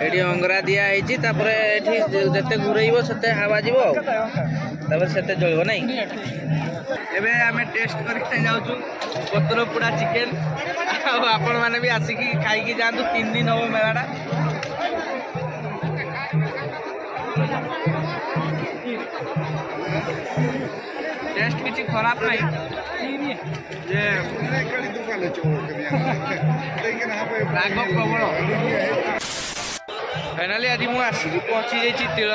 एठी अंगरा दिया है तापर एठी जते घुरैबो सते हवा जीवो तापर सते जळबो नै एबे आमे टेस्ट करके जाउछु पत्र पुडा चिकन आपण माने भी आसिकी खाई की जांतु 3 दिन हो मेलाडा टेस्ट किछि खराब नै जे राग प्रबल फाइनाली आज मुझे आसिक पहुँची जाइए तिल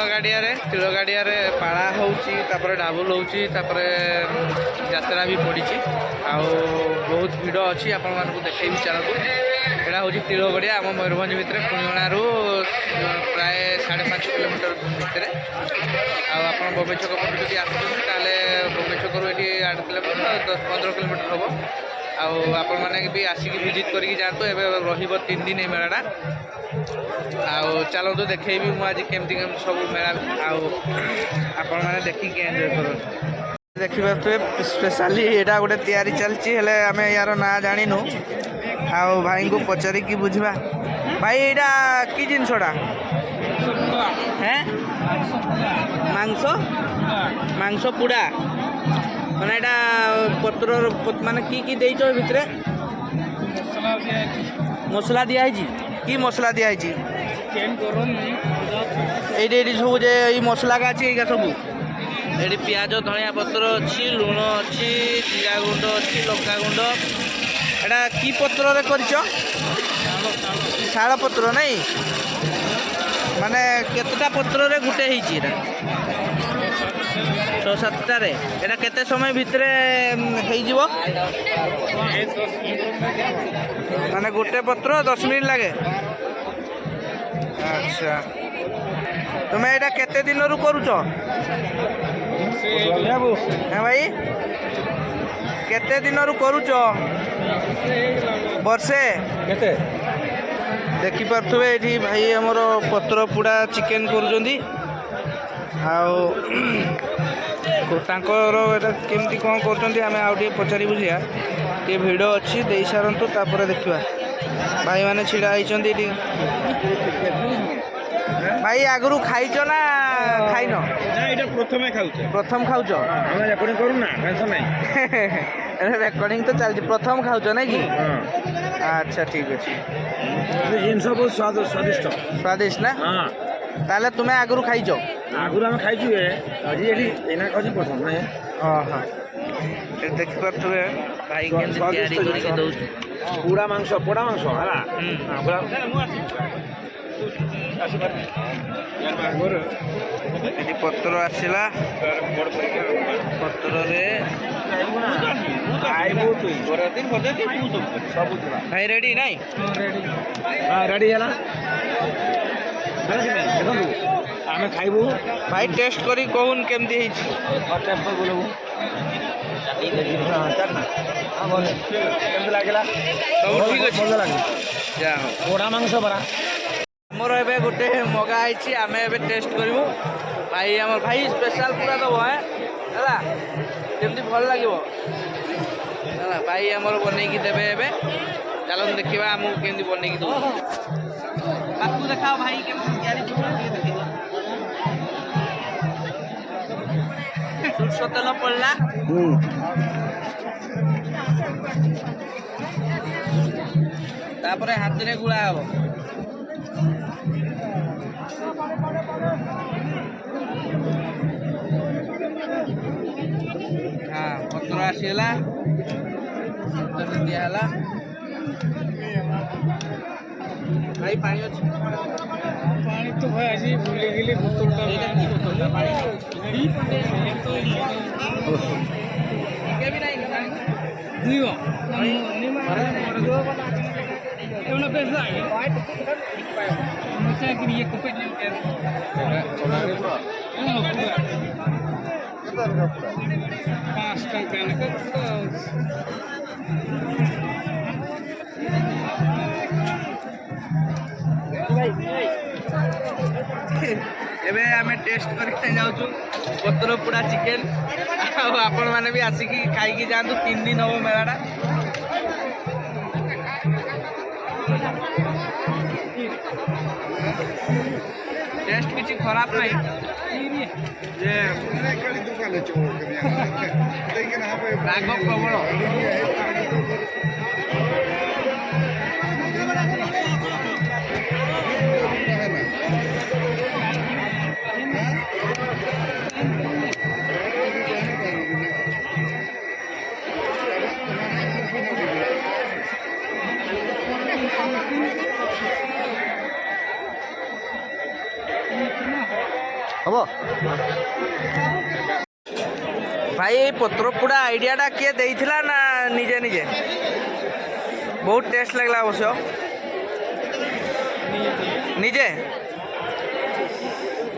गाड़िया पाड़ा होपर डाबुल होपर यात्रा भी पड़ी आउ बहुत भिड़ अच्छी आपण मानक देखी चलतु यहाँ हूँ तिल गड़िया आम मयूरभंज भितर कुणिगणारू प्राय 5.5 किलोमीटर भितर आप बम्बई छक पटे जब आसते बम्बई छकू ये 8 किलोमीटर 10-15 किलोमीटर हम आपण मैंने भी आसिक विजिट करके जातु एवं 3 दिन मेलाटा आउ चलतु देखी मुझे केमती सब मेला आपण मैंने देखिए एंजॉय कर देखिए स्पेशली यहाँ गोटे तैयारी चलती आम यार ना जाणीनु आउ भाई को पचारिकी बुझा भाई यहाँ कि जिनसटा हैं मांस मांस पुड़ा मैंने यहाँ पत्र माने की देच भितर मसला दिखाई कि मसला दिखाई ये सब जे मसला का अच्छी सब ये पियाज धनिया पत्र अच्छी लुण अच्छी जीरा गुंड अच्छी लंका गुंड एटा कि पत्र कर शाल पत्र नहीं माने केतटा पत्र रे गुटे ही 6-7टार एटा केते समय भितर हो माने गोटे पत्र 10 मिनट लगे अच्छा तुम्हें यहाँ केते दिन रु करुच भाई केते दिन रु करुच वर्षे केते देखी पारे ये भाई आमर पत्र पुड़ा चिकेन करुँच केमती कौन कर पचारि बुझिया ये भिड़ अच्छी दे सारतु तापर देखा भाई मैंने छिड़ा होती भाई आगु खाइच ना खाइन प्रथम खाऊच रेकर्डिंग तो चलती प्रथम खाऊच ना कि अच्छा ठीक अच्छे जिन बहुत स्वादिष्ट स्वादिष्ट ना ताले तुम्हें आगु खाइच आगुरी आम खाइचु प्रथम ना हाँ देखी पारे भाई पोड़ा मांस ये पत्र आसला पत्र भाई रेडी नाई रेडी आम खाइबू भाई टेस्ट करी कहून केमती लगला सब ठीक अच्छे जा पोड़ा मांस बरा मोर ए गोटे मगाई आम ए टेस्ट करूँ भाई आम भाई स्पेशल पूरा दब है केमती भल लगे भाई आमर बनईकी देवे ए चलो देखा आमको केमती बनईकी दे आपको देखा भाई केमती सुरस तेल पड़ला तापर हाथ में गुड़ा हम हाँ पत्र आसला दिहला भाई पानी अच्छी पानी तो भाई आज भूल गए बोतल एबे आमे टेस्ट करके जाउछु पत्र पुडा चिकेन आपण माने भी आसिकी खाई की जांतु 3 दिन हो मेलाटा टेस्ट किसी खराब नहीं जे राग प्रबल हम भाई पत्रपोड़ा आइडियाटा किए देइथिला ना निजे निजे बहुत टेस्ट लगला अवश्य निजे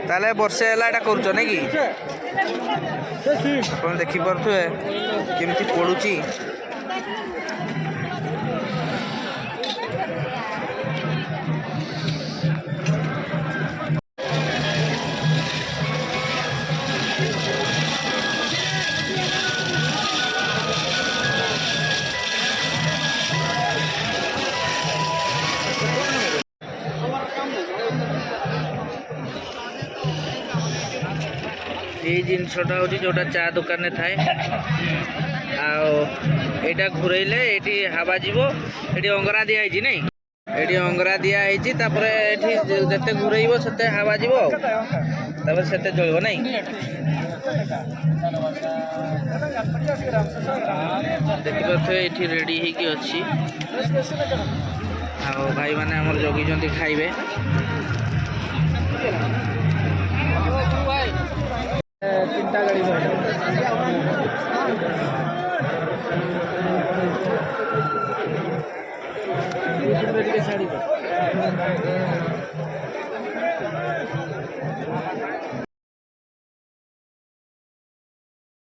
ताले वर्षे है एटा करूछ नहीं कि अपन देखि पारथुए केमती पड़ुची ये जिनसटा हूँ जोटा चा दुकान थाए आटा घूरइले ये हवा जीव ये अंगरा दिखाई नहीं ये अंगरा दिखाई जिते घूरइब से हवा जीव से चलो नहीं देखिए ये रेडी होगी अच्छी भाई मैंने आम जगी खाइबे तीनटा गाड़ी शाड़ी